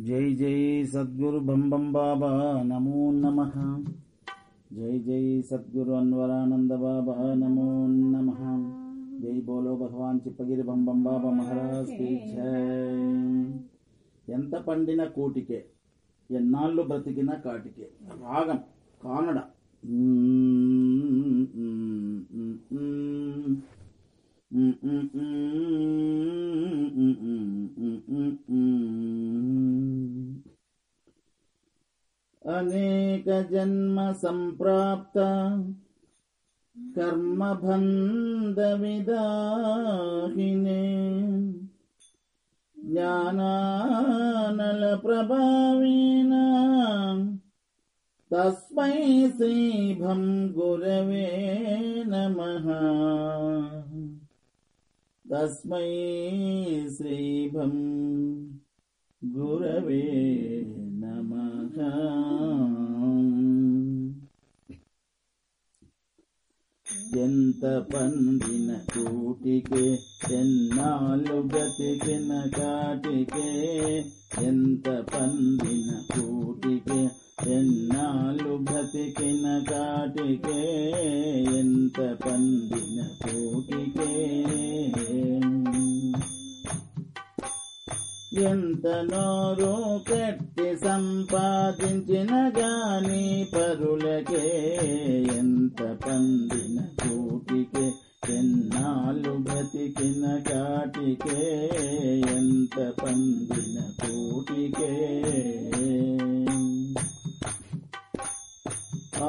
జై జై సద్గురు బంబం బాబా నమో నమః. జై జై సద్గురు అన్వరానంద బాబా నమో నమః. జై బోలో భగవాన్ చిప్పగిరి బంబం బాబా మహారాజ్ కి జై. ఎంత పండిన కూటికే, ఎన్నాళ్ళు బ్రతికిన కాటికే. రాగం కానడ. అనేక జన్మ సంప్రాప్త కర్మబంధ విదాహినే జ్ఞానానల ప్రభావేన తస్మై శ్రీభం గురవే నమః. తస్మై శ్రీభం గురవే నమః. ఎంత పండిన కూటికే, ఎన్నాళ్ళు బ్రతికిన కాటికే. ఎంత పండిన కూటికే, ఎన్నాళ్ళు బ్రతికిన కాటికే. ఎంత పండిన కూటికే, ఎంత నోరు కట్టి సంపాదించిన గాని పరులకే. ఎంత పండిన కూటికే, ఎన్నాళ్ళు బ్రతికిన కాటికే. ఎంత పండిన కూటికే.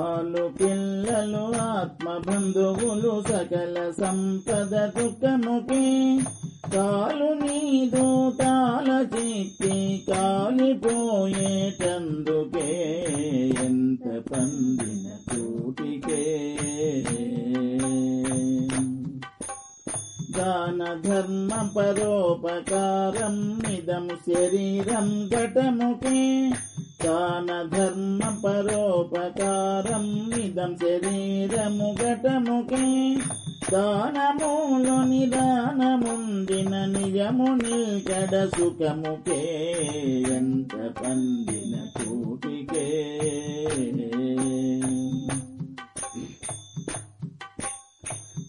ఆలు పిల్లలు ఆత్మబంధువులు సకల సంపద దుఃఖముకే. కాలు నీదు తాళ చిక్కి కాలిపోయేటందుకే. ఎంత పండిన కూటికే. దాన ధర్మ పరోపకారం ఇదం శరీరం ఘటముకే. దాన ధర్మ పరోపకారం ఇదం శరీరము ఘటముకే. దానములో నిదానముందిన నిజము నిల్కడ సుఖముకే. ఎంత పండిన కూటికే.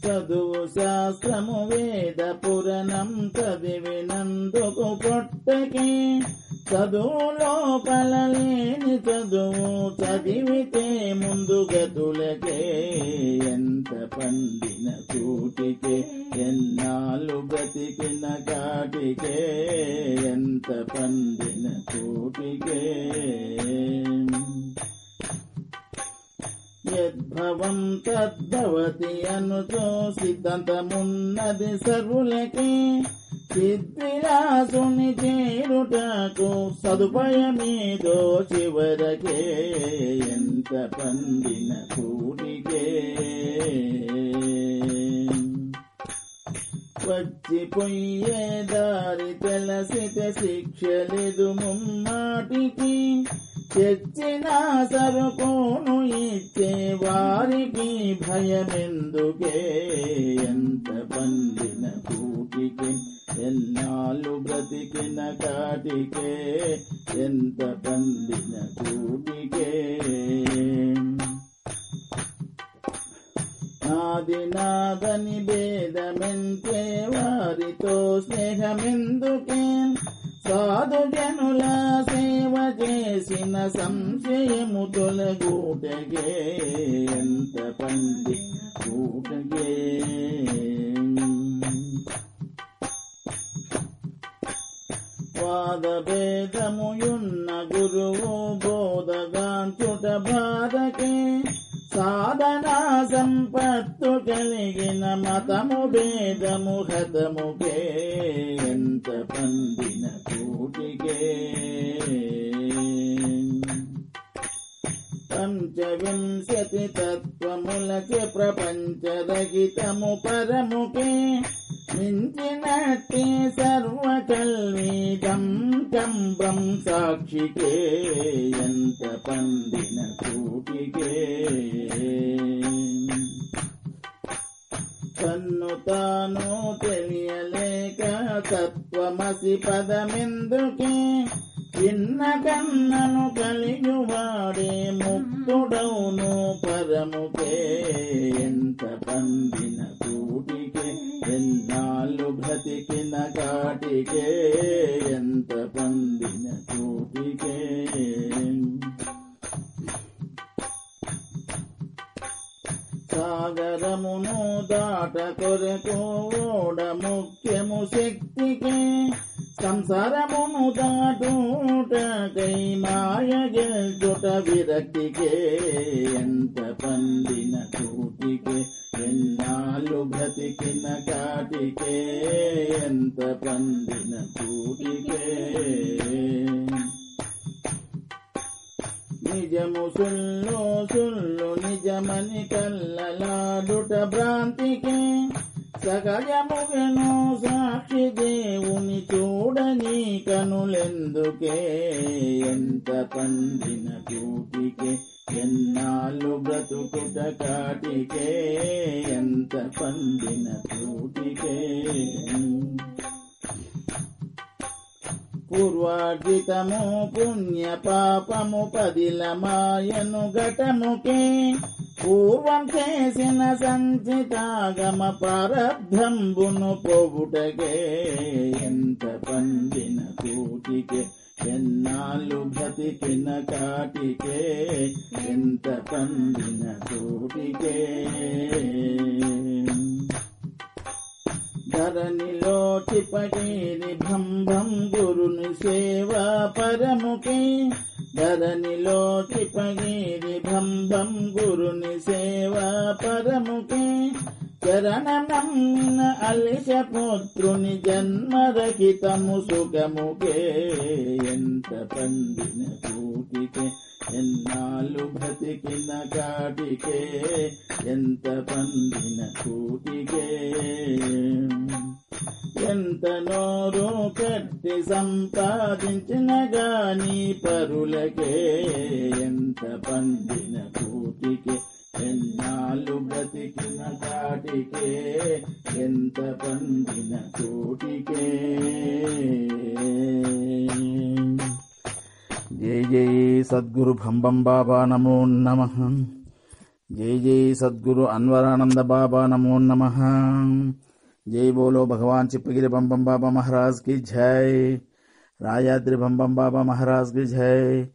చదువు శాస్త్రము వేద పురాణం చదివినందుకు పొట్టకే. చదువు లోపల లేని చదువు చదివితే ముందు గతులకే. ఎంత పండిన కూటికే, ఎన్నాళ్ళు బ్రతికిన కాటికే. ఎంత పండిన కూటికే. యద్భవం తద్భవతి అనుచో సిద్ధాంతమున్నది సర్వులకే. సిద్ధిలాసుని చేరుటకు సదుపాయమేదో చివరకే. ఎంత పండిన కూటికే. వచ్చిపోయే దారి తెలసితే శిక్షలేదు ముమ్మాటికి. తెచ్చిన సరుకును ఇచ్చే వారికి భయమెందుకే. ఎంత పండిన కూటికే, ఎన్నాళ్ళు బ్రతికిన కాటికే. ఎంత పండిన కూటికే. నాది నాదని భేదమెంచే వారితో స్నేహమెందుకే. సాధు జనుల సేవ చేసిన సంశయము తొలగూటకే. ఎంత పండి కూటకే. వాద భేదముయున్న గురువు బోధగాంచుట బాధకే. సాధనా సంపత్తు కలిగిన మతము భేదము హతముకే. ఎంత పండిన కూటికే. పంచవింశతి తత్వములచే ప్రపంచరహితము పరముకే. మించినట్టి సర్వకల్విదం కంబం సాక్షికే. ఎంత పండిన కూటికే. తన్ను తాను తెలియలేక తత్వమసి పదమెందుకే చిన్న కన్నను కలియువాడే ముక్తుడౌను పరముకే. ఎంత పండిన కూటికే ఎన్నాళ్ళు బ్రతికిన కాటికే. ఎంత పండిన కూటికే. సాగరమును దాట కొరకు ఓడ ముఖ్యము శక్తికే. సంసారమును దాటుటకై మాయ గెల్చుట విరక్తికే. ఎంత పండిన కూటికే ఎన్నాళ్ళు బ్రతికిన కాటికే. ఎంత పండిన కూటికే. నిజము సుల్లు సుల్లు నిజమని కల్లలాడుట భ్రాంతికే. సగజముగను సాక్షి దేవుని చూడని కనులెందుకే. ఎంత పండిన కూటికే ఎన్నాళ్ళు బ్రతుకుట కాటికే. ఎంత పండిన కూటికే. పూర్వార్జితము పుణ్య పాపము పదిల మాయను ఘటముకే. పూర్వం చేసిన సంచితాగమ ప్రారబ్ధంబును పోగుటకే. ఎంత పండిన కూటికే ఎన్నాళ్ళు బ్రతికిన కాటికే. ఎంత పండిన కూటికే. ధరణిలో చిపగిరి భంభం గురుని సేవా పరముకే. ధరణిలో చిపగిరి భంభం గురుని సేవా పరముకే. చరణనమ్మిన అలిష పుత్రుని జన్మరహితము సుఖముకే. ఎంత పండిన కూటికే ఎన్నాళ్ళు బ్రతికిన కాటికే. ఎంత పండిన కూటికే. ఎంత నోరు కట్టి సంపాదించిన గాని పరులకే. ఎంత పండిన కూటికే ఎన్నాళ్ళు బ్రతికిన కాటికే. ఎంత పండిన కూటికే. జై జై సద్గురు భంబం బాబా నమో నమః. జై జై సద్గురు అన్వరానంద బాబా నమో నమః. జై బోలో భగవాన్ చిప్పగిరి బంబం బాబా మహారాజ్ की जय. రాయాద్రి బంబం బాబా మహారాజ్ की जय.